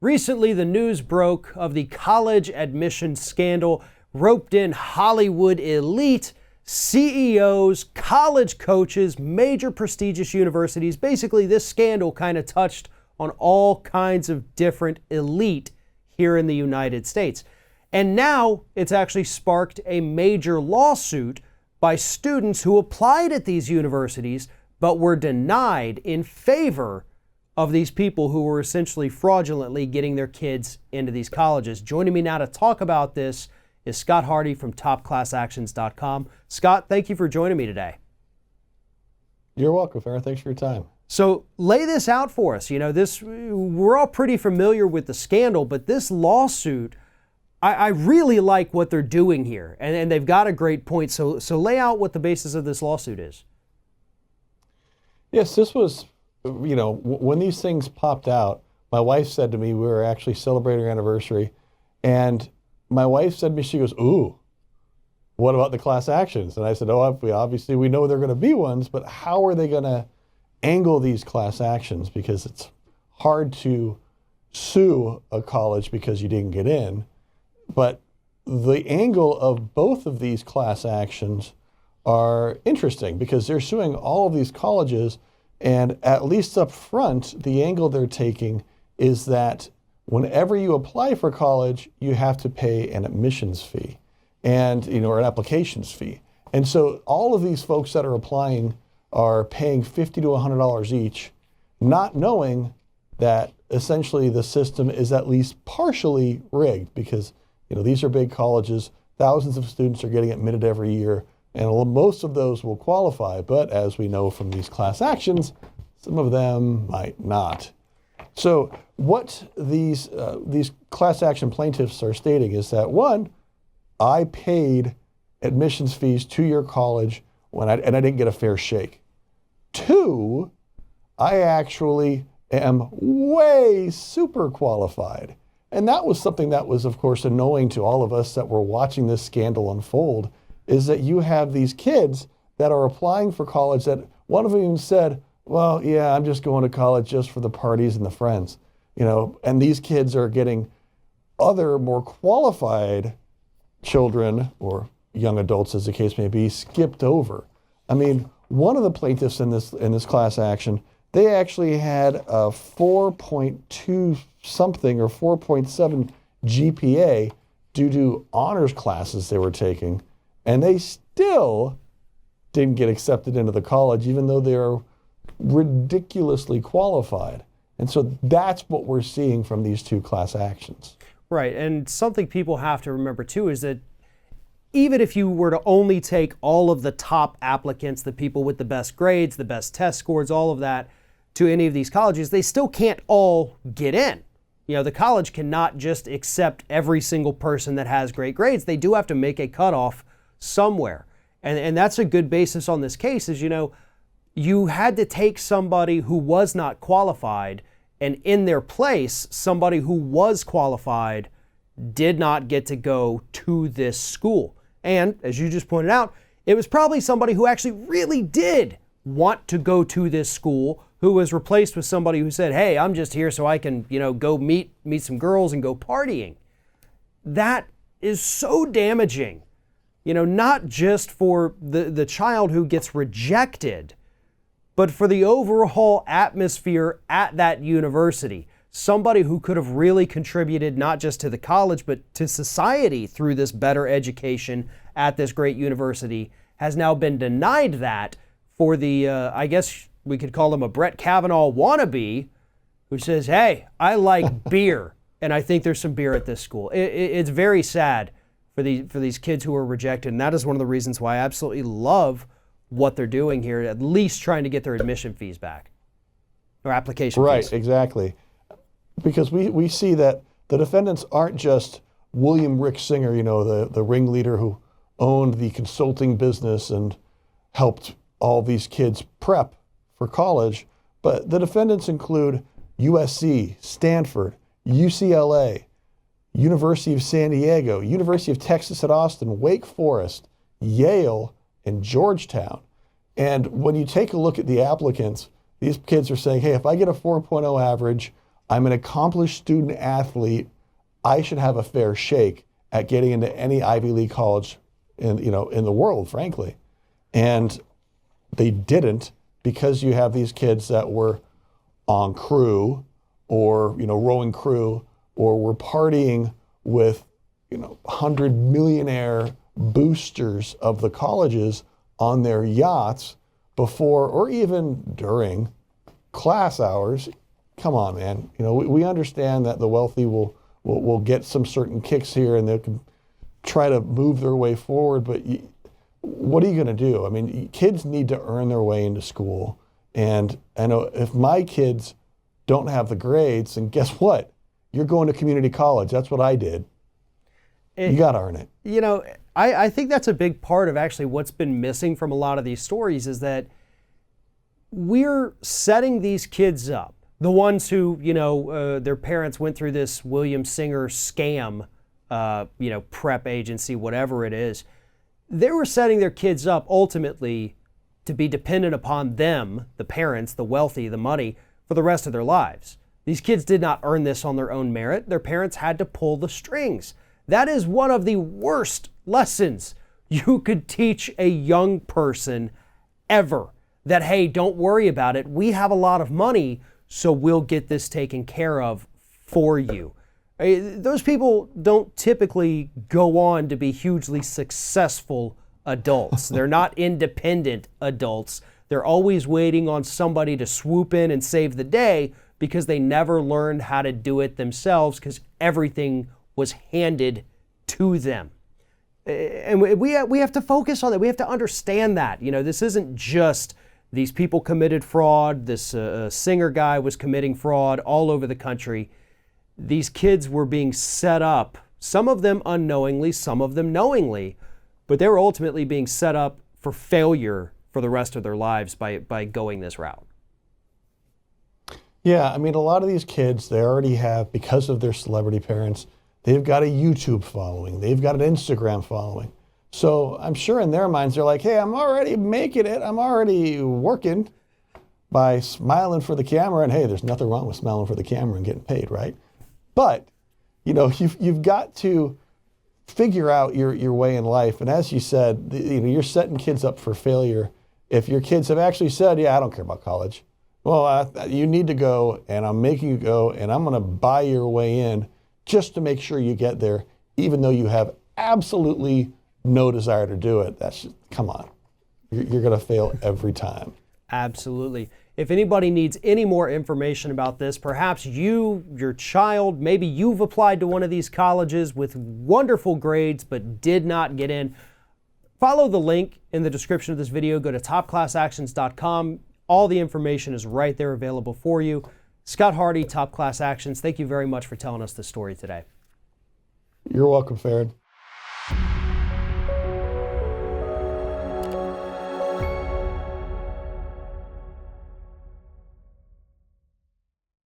Recently, the news broke of the college admission scandal, roped in Hollywood elite, CEOs, college coaches, major prestigious universities. Basically, this scandal kind of touched on all kinds of different elite here in the United States. And now it's actually sparked a major lawsuit by students who applied at these universities but were denied in favor of these people who were essentially fraudulently getting their kids into these colleges. Joining me now to talk about this is Scott Hardy from topclassactions.com. Scott, thank you for joining me today. You're welcome, Farron. Thanks for your time. So lay this out for us. You know, we're all pretty familiar with the scandal, but this lawsuit, I really like what they're doing here, and they've got a great point. So lay out what the basis of this lawsuit is. Yes, this was, when these things popped out, my wife said to me, we were actually celebrating our anniversary, and my wife said to me, she goes, "Ooh, what about the class actions?" And I said, obviously we know they're going to be ones, but how are they going to angle these class actions? Because it's hard to sue a college because you didn't get in. But the angle of both of these class actions are interesting because they're suing all of these colleges, and at least up front, the angle they're taking is that whenever you apply for college, you have to pay an admissions fee and, or an applications fee. And so all of these folks that are applying are paying $50 to $100 each, not knowing that essentially the system is at least partially rigged because these are big colleges. Thousands of students are getting admitted every year, and most of those will qualify. But as we know from these class actions, some of them might not. So what these class action plaintiffs are stating is that, one, I paid admissions fees to your college and I didn't get a fair shake. Two, I actually am way super qualified. And that was something that was, of course, annoying to all of us that were watching this scandal unfold, is that you have these kids that are applying for college that one of them even said, well, yeah, I'm just going to college just for the parties and the friends, and these kids are getting other more qualified children or young adults, as the case may be, skipped over. I mean, one of the plaintiffs in this class action, they actually had a 4.2 something or 4.7 GPA due to honors classes they were taking, and they still didn't get accepted into the college, even though they're ridiculously qualified. And so that's what we're seeing from these two class actions. Right, and something people have to remember too is that even if you were to only take all of the top applicants, the people with the best grades, the best test scores, all of that, to any of these colleges, they still can't all get in. The college cannot just accept every single person that has great grades. They do have to make a cutoff somewhere. And that's a good basis on this case is, you had to take somebody who was not qualified, and in their place, somebody who was qualified did not get to go to this school. And as you just pointed out, it was probably somebody who actually really did want to go to this school, who was replaced with somebody who said, hey, I'm just here so I can, go meet some girls and go partying. That is so damaging, not just for the child who gets rejected, but for the overall atmosphere at that university. Somebody who could have really contributed not just to the college, but to society through this better education at this great university has now been denied that for the, I guess we could call him a Brett Kavanaugh wannabe, who says, hey, I like beer, and I think there's some beer at this school. It's very sad for these kids who are rejected, and that is one of the reasons why I absolutely love what they're doing here, at least trying to get their admission fees back, or application fees. Right, exactly. Because we see that the defendants aren't just William Rick Singer, the ringleader who owned the consulting business and helped all these kids prep for college, but the defendants include USC, Stanford, UCLA, University of San Diego, University of Texas at Austin, Wake Forest, Yale, and Georgetown. And when you take a look at the applicants, these kids are saying, hey, if I get a 4.0 average, I'm an accomplished student athlete. I should have a fair shake at getting into any Ivy League college in the world, frankly. And they didn't, because you have these kids that were on crew or, rowing crew, or were partying with, 100 millionaire boosters of the colleges on their yachts before or even during class hours. Come on, man. We understand that the wealthy will get some certain kicks here and they can try to move their way forward, but what are you going to do? I mean, kids need to earn their way into school. And I know if my kids don't have the grades, and guess what? You're going to community college. That's what I did. You got to earn it. I think that's a big part of actually what's been missing from a lot of these stories is that we're setting these kids up. The ones who, their parents went through this William Singer scam, prep agency, whatever it is. They were setting their kids up ultimately to be dependent upon them, the parents, the wealthy, the money, for the rest of their lives. These kids did not earn this on their own merit. Their parents had to pull the strings. That is one of the worst lessons you could teach a young person ever. That, hey, don't worry about it. We have a lot of money, so we'll get this taken care of for you. Those people don't typically go on to be hugely successful adults. They're not independent adults. They're always waiting on somebody to swoop in and save the day because they never learned how to do it themselves because everything was handed to them. And we have to focus on that. We have to understand that. This isn't just these people committed fraud. This singer guy was committing fraud all over the country. These kids were being set up, some of them unknowingly, some of them knowingly, but they were ultimately being set up for failure for the rest of their lives by going this route. Yeah, I mean, a lot of these kids, they already have, because of their celebrity parents, they've got a YouTube following. They've got an Instagram following. So I'm sure in their minds, they're like, hey, I'm already making it. I'm already working by smiling for the camera. And hey, there's nothing wrong with smiling for the camera and getting paid, right? But, you've got to figure out your way in life. And as you said, you're setting kids up for failure. If your kids have actually said, yeah, I don't care about college. Well, you need to go, and I'm making you go, and I'm going to buy your way in just to make sure you get there, even though you have absolutely no desire to do it. That's just, come on. You're going to fail every time. Absolutely. If anybody needs any more information about this, perhaps you, your child, maybe you've applied to one of these colleges with wonderful grades but did not get in, follow the link in the description of this video. Go to topclassactions.com. All the information is right there available for you. Scott Hardy, Top Class Actions, thank you very much for telling us this story today. You're welcome, Farron.